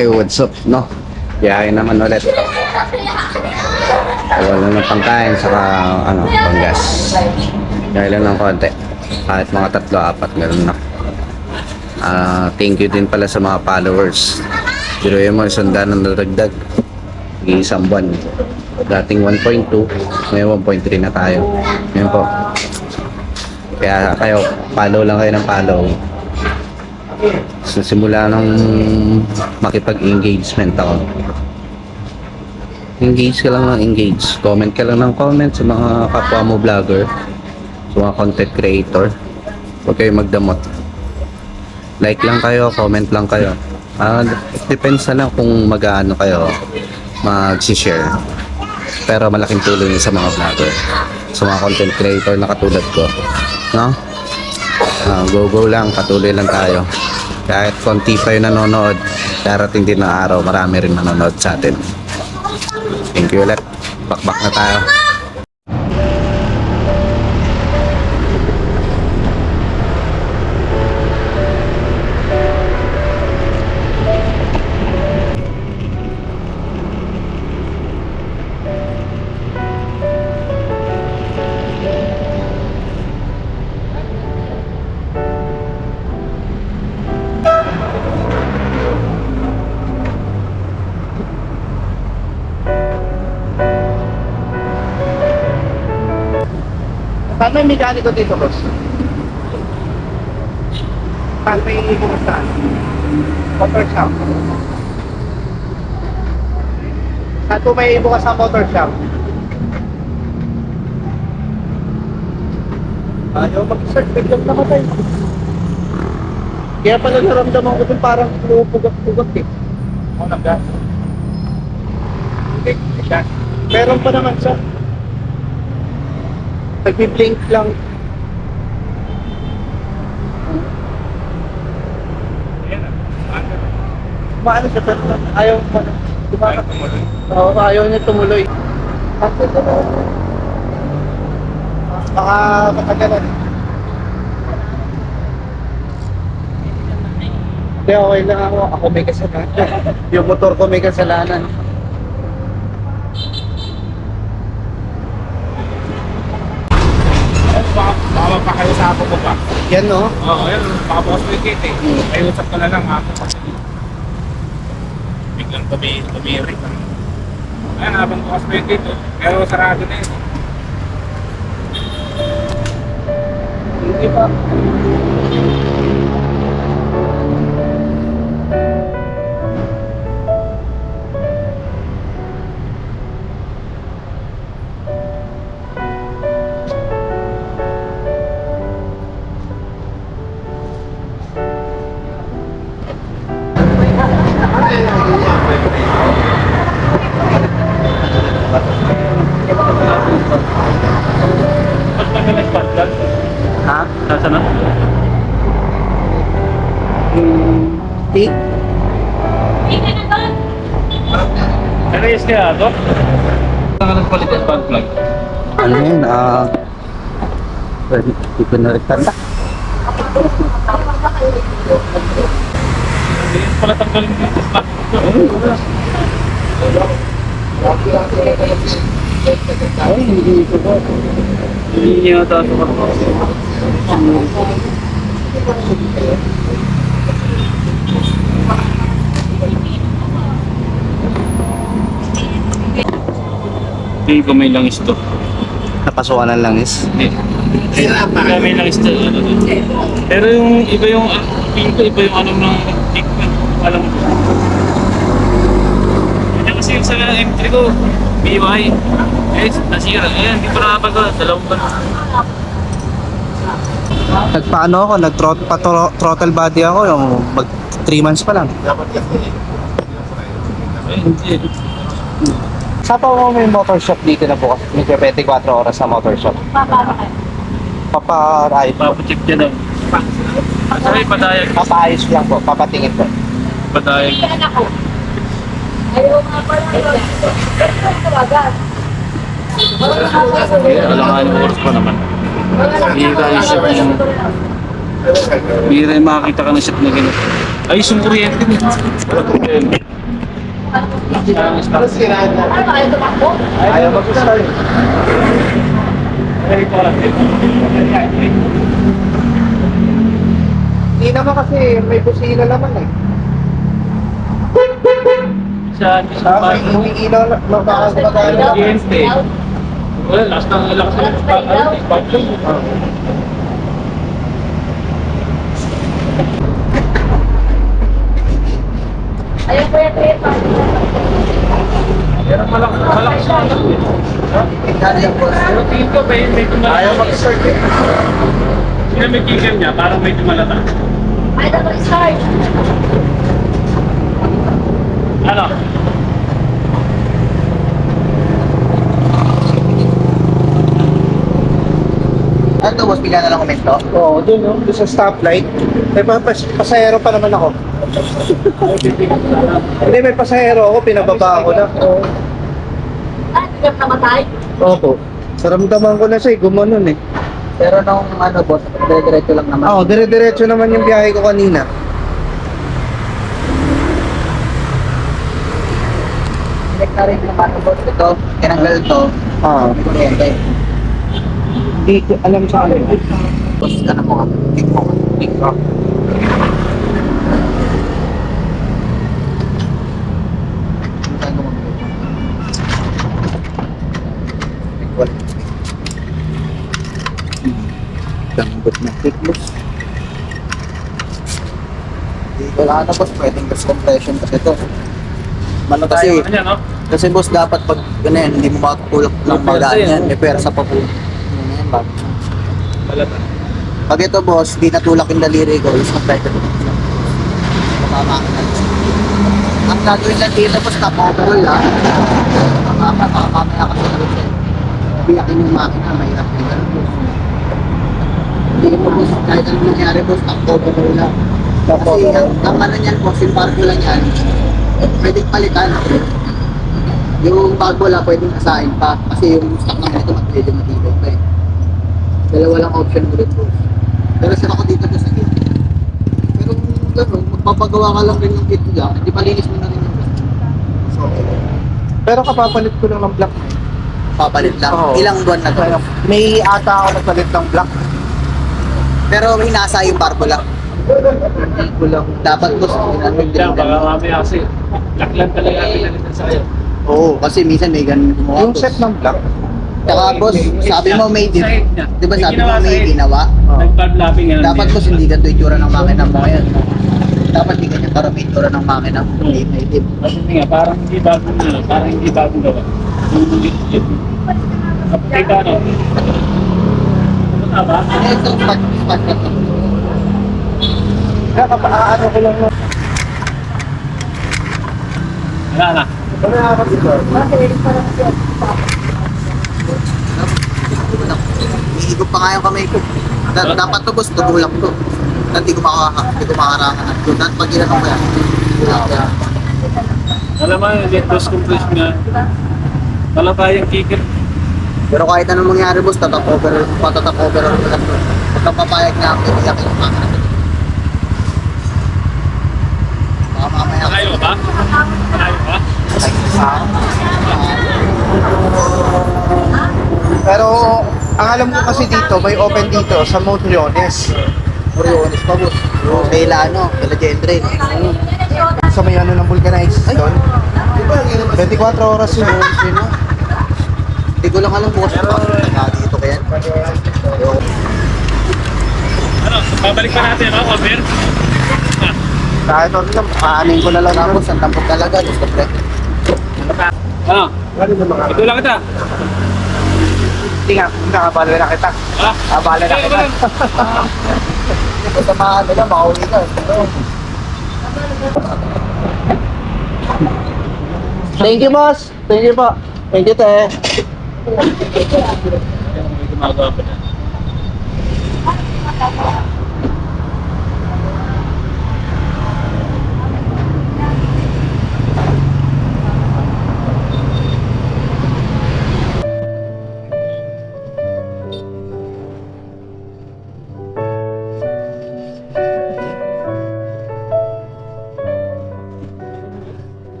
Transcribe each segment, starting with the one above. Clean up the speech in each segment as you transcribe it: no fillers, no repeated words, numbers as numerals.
Hey, what's up, no? Biyahe naman ulit. Wala na pangkain, saka panggas. Biyahe lang ng konti. Kahit mga 3-4, gano'n na. Thank you din pala sa mga followers. Biruin mo, sundan ng nadagdag. Isang buwan. Dating 1.2, ngayon 1.3 na tayo. Ngayon po. Kaya kayo, follow lang kayo ng follow. So, simula nung makipag-engagement ako. Engage ka lang ng engage. Comment ka lang ng comment sa mga kapwa mo vlogger. Sa mga content creator. Huwag kayo magdamot. Like lang kayo, comment lang kayo. Depends na lang kung mag-ano kayo, mag-share. Pero malaking tulong yun sa mga vlogger. Sa mga content creator na katulad ko. No? Go lang, patuloy lang tayo. Kahit konti pa yung nanonood, darating din na araw, marami rin nanonood sa atin. Thank you ulit. Bakbak na tayo. Saan may mekaniko dito, boss? Saan may bumustahan? Motor shop. Saan po may bukas sa motor shop? Ayaw mag-start, biglang namatay. Kaya pala naramdaman ko din parang pumupugat-pugat eh. Ako nag-gas. Hindi, gas. Meron pa naman siya. Nagpi-blink lang. Maano siya, pero ayaw mo na. Oo, ayaw niya tumuloy. Kasi ito na. Baka katagalan. Hindi, okay lang ako. Ako may kasalanan. Yung motor ko may kasalanan. Baka mapakausapin ko pa. Yan, no? Oo, yan. Baka bukas mo yung gate eh. Ay, usap ka na lang ha. Biglang tumirik. Ayan, habang bukas mo yung gate eh. Pero sarado na yun. Hindi pa. Ba't pa ka nag-spot dyan? Ha? Saan na? Tik? Nag-ayos kaya ito? Saan ka nagpalit yung spark plug? Ano yun? Hindi ko na rin tanda. Hindi yun pala tanggalin dito spark plug. Ay, hindi ko ba? Hindi niya ata ito Hindi ko may langis to. Napasukan ng langis. Hindi. Hindi may langis to. Pero yung iba yung pin ko, iba yung ano ng tick ko. Alam mo. Kaya kasi yung sa M3 ko, BY. Eh, nasira. Ayan, hindi ko nakapagawa. Dalawang ba na. Nagpaano ako, nag-throttle body ako, yung mag 3 months pa lang. Eh, hindi. Saan pa mo may motor shop dito na bukas? May 24 oras sa motor shop. Paparayos po. Papacheck dyan daw. Sorry, padayag. Papaayos lang po, papatingin po. Padayag. Ayaw nga pala. Tawagan. Alangan yung oras pa naman. Hindi ka i-shot yung... Hindi rin makakita ka ng shot na gano'n. Ay, yung kuryente. Ano sira na? Ano, ayaw tumakbo? Ayaw mag-start. Hindi naman kasi may busina naman eh. Sa May iniilaw na makakagumagana. GNT. Wala, lakas ng lakas ng sparkling. Ayaw ko yung trepa. Pero malakas siya. Pero tingin ko, may tumalata. Ayaw mag-start eh. Sino may kicker niya? Parang may tumalata. Ayaw na mag-start. Ano? Ano, boss, bigla na lang komento? Oo, doon no, doon sa stoplight. May pasahero pa naman ako. Hindi, may pasahero ako, pinababa ko na. Ah, hindi ka namatay? Opo. Saramdaman ko na siya, gumanon eh. Pero nung ano, boss, dire-diretso lang naman. Oo, dire-diretso naman yung biyahe ko kanina. Check na rin naman, boss, ito, tinanggal to, Ah, may kuryente. hindi ko alam sa ano. Boss, ano mo ka? Kick mo ka. Pick up. Saan mo mag-kick? Kick wala. Gambot na kick, boss. Hindi ko lang na, boss, pwedeng gas compression kasi ito. Ano kasi, Ano yan, no? kasi boss, dapat pag ganyan, hindi mo makatulak lang magaan yan. May pwersa pa po. Ano yan, ba? Malata. Pag ito boss, di natulak yung daliri ko, is completed. Mamama ka na. Ang gagawin lang dito boss, top overall ha. Mamaya kasi na rin siya. Biyakin yung makina, mahirap yung ganun boss. Hindi mo boss, kahit anong nangyari boss, top overall lang. Kasi ang ano niyan boss, yung barko lang yan, pwedeng palitan. Yung bago lang pwedeng asahin pa. Kasi yung stock naman ito, medyo matibay pa eh. Dalawa lang option mo rin boss. Pero sira ko dito sa kit. Pero kung gano'n, magpapagawa ka lang rin ng kit lang, hindi palinis mo na rin yung boss. So, Pero kapapalit ko lang ng black. papalit lang. Oo. Ilang buwan na to. May ata ako nagpalit ng black. Pero hinasa yung barko lang. Hindi ko lang. Dapat boss, Wait lang, baka mamaya kasi laklan talaga pinalitan sa'yo. Oo, kasi minsan may ganun gumawa Yung boss. set ng black. Tsaka boss, sabi mo may di Side niya. ba May sabi ginawa mo may side. ginawa? Nag-pad-lapping yan. Dapat boss, hindi ganito yung itsura ng makina mo ngayon. Dapat hindi ganyan karami yung itsura ng makina mo. Hindi native. Kasi nga, parang hindi bagong ano, parang hindi bagong gawa. Kapag ka ano? Pumunta ba? Ito, spot na to. Kaya ano ko lang. Wala na. Ano nakakapit ko? Iigop pa nga yung kamay ko. Dapat to boss, tutulak to. Hindi ko makarangan. Dapat pag ginanong ko yan. Tulak ko yan. Alam mo, let those compression nga. Wala tayong kicker. Pero kahit anong mangyari boss, tatap over ako lang to. Huwag kang papayag na ako, iiyak yung makina to. Baka mamaya Malayo ba? Malayo ba? Pero ang alam ko kasi dito, may open dito sa Motriones. Oriones pa boss. Kayla ano, kayla Gendre. Sa may ano ng vulcanized doon. 24 oras yun. Hindi ko lang alam boss. Dito kaya. Ano, babalik pa natin, no? Over? Kahit ano lang, aanin ko na lang. Tapos ang tampok talaga, gusto pre. Ano? Ito lang kita. Hindi nga, nakabala na kita. Ha? Abala na kita. Ito sa mga nila, makauwi ka. Thank you, boss. Thank you po. Thank you, te. May gumagawa pa na.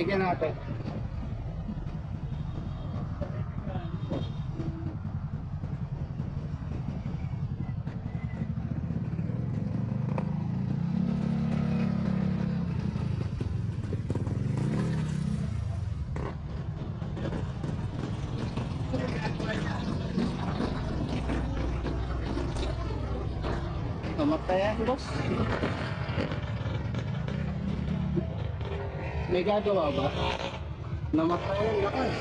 Tignan natin. Namatay yan, boss. May gagawa ba? Namatay yan, lakas.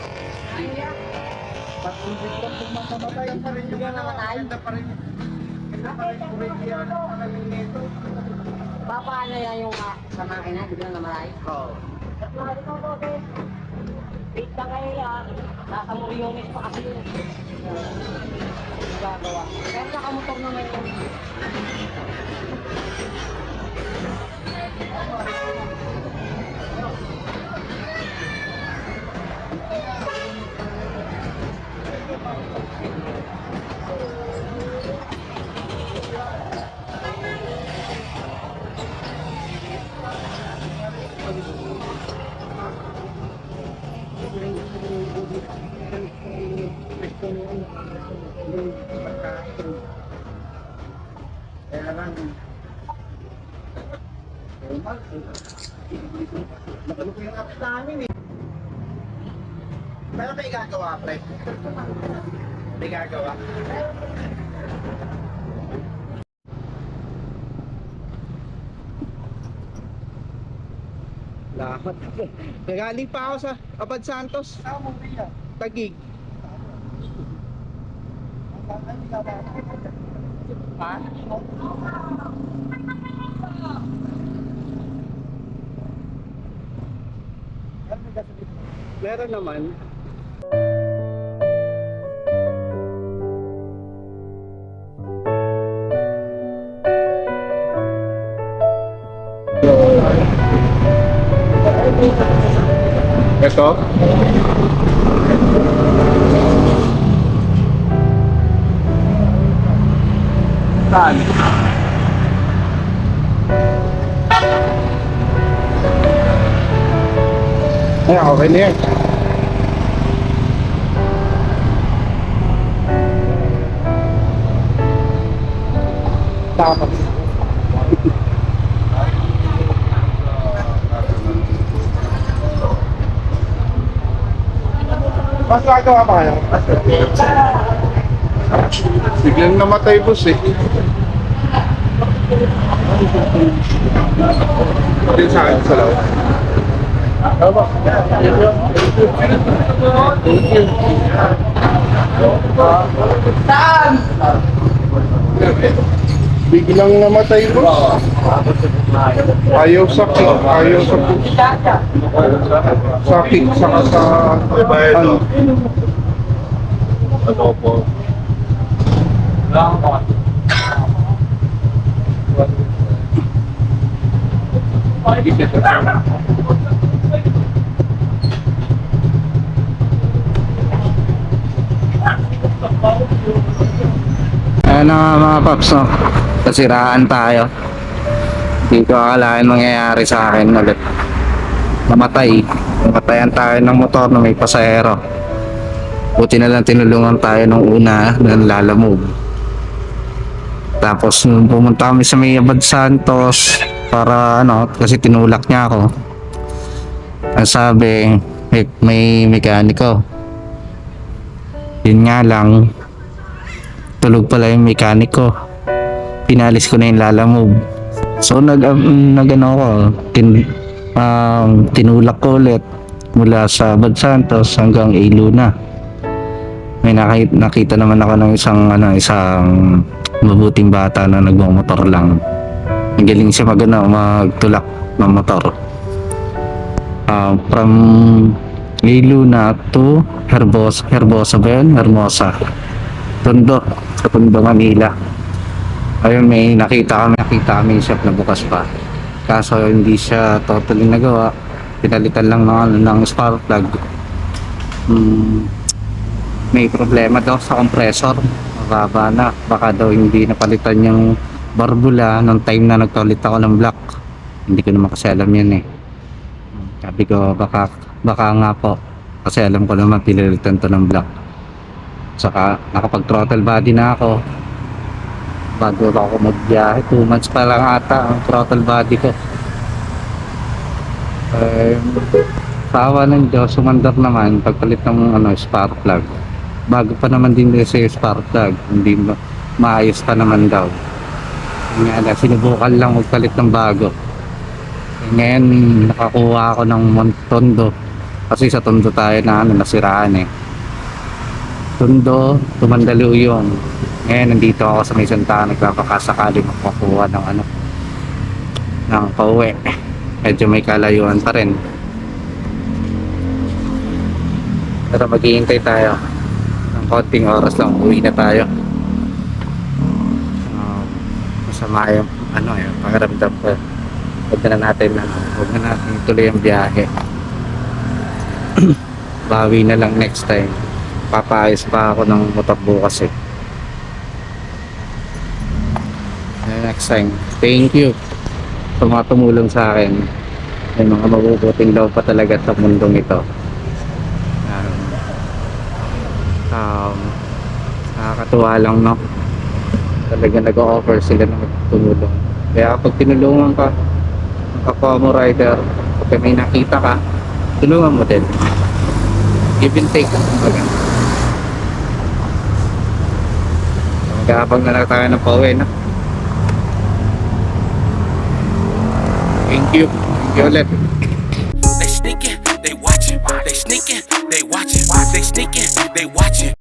Patuloy lang kung makamatay pa rin yung ganda pa rin. Ganda pa rin yung regular na panaling nito. Papaano yan yung sa makina? Biglang namalay? Oo. Wait lang kayo yan. Nasa Moriones pa kasi yun. Gagawa. Pero nakamotor naman yun. Kailangan nakalok yung apps namin eh. Pero may gagawa, pre. May gagawa. Lahat. Nagaling pa ako sa Abad Santos. Saan mo biya? Tagig. Ha? Meron naman. Ito? Saan? Ay, okay na yan. Tapos. Mas nagawa pa kayo? Biglang namatay, boss eh. Din sa akin sa loob. Tama. Saan? Biglang namatay, boss. Ayaw sa kick, ayaw sa push. Sa kick, saka sa ano. Ano po? Ayan na nga mga paps, no? Nasiraan tayo. Hindi ko akalain mangyayari sa akin ulit. Namatayan tayo ng motor na may pasahero. Buti na lang tinulungan tayo nung una ng lalamove. Tapos nung pumunta kami sa may Abad Santos para ano, kasi tinulak niya ako. Ang sabi, may mekaniko. Yun nga lang, tulog pala yung mekaniko. Pinalis ko na yung lalamove. So nag-ano ko, tinulak ko ulit mula sa Abad Santos hanggang Iluna. May nakita naman ako ng isang mabuting bata na nagmamotor lang. Ang galing siya magtulak ng motor. From Liluna to Herbosa ba yun? Hermosa. Tondo. Sa Tondo, Manila. Ayun, may nakita kami yung shop na bukas pa. Kaso hindi siya totally nagawa. Pinalitan lang ng spark plug. May problema daw sa compressor. Mababa na. Baka daw hindi napalitan yung barbula nung time na nagpalit ako ng block. Hindi ko naman kasi alam yun eh. Sabi ko baka nga po. Kasi alam ko naman pinalitan to ng block. Saka nakapag throttle body na ako. Bago ako magbiyahe. 2 months pa lang ata ang throttle body ko. Tawa ng Diyos, sumandar naman pagpalit ng spark plug. Bago pa naman din kasi yung spark plug, hindi maayos pa naman daw. Nga, sinubukan lang magpalit ng bago. Ngayon, nakakuha ako ng Tondo. Kasi sa Tondo tayo na nasiraan eh. Tondo, Tumandaluyong. Ngayon, nandito ako sa may Santa, nagpapakasakali magpakuha ng pauwi. Medyo may kalayuan pa rin. Pero maghihintay tayo ng konting oras lang, uwi na tayo. Masama yung pakiramdam ko. Huwag na natin tuloy ang biyahe. Bawi na lang next time. Papaayos pa ako ng motor bukas eh. Next time. Thank you sa mga tumulong sa akin. May mga mabubuting loob pa talaga sa mundong ito. Nakakatuwa lang, no? Talaga nag-o-offer sila ng tumulong. Kaya kapag tinulungan ka ng kapwa mo rider, kapag may nakita ka, tulungan mo din. Give and take. Magkakapag na lang tayo ng pauwi, no? Thank you. Thank you ulit. They sneaking, they watching. They sneaking, they watching. They sneaking, they watching.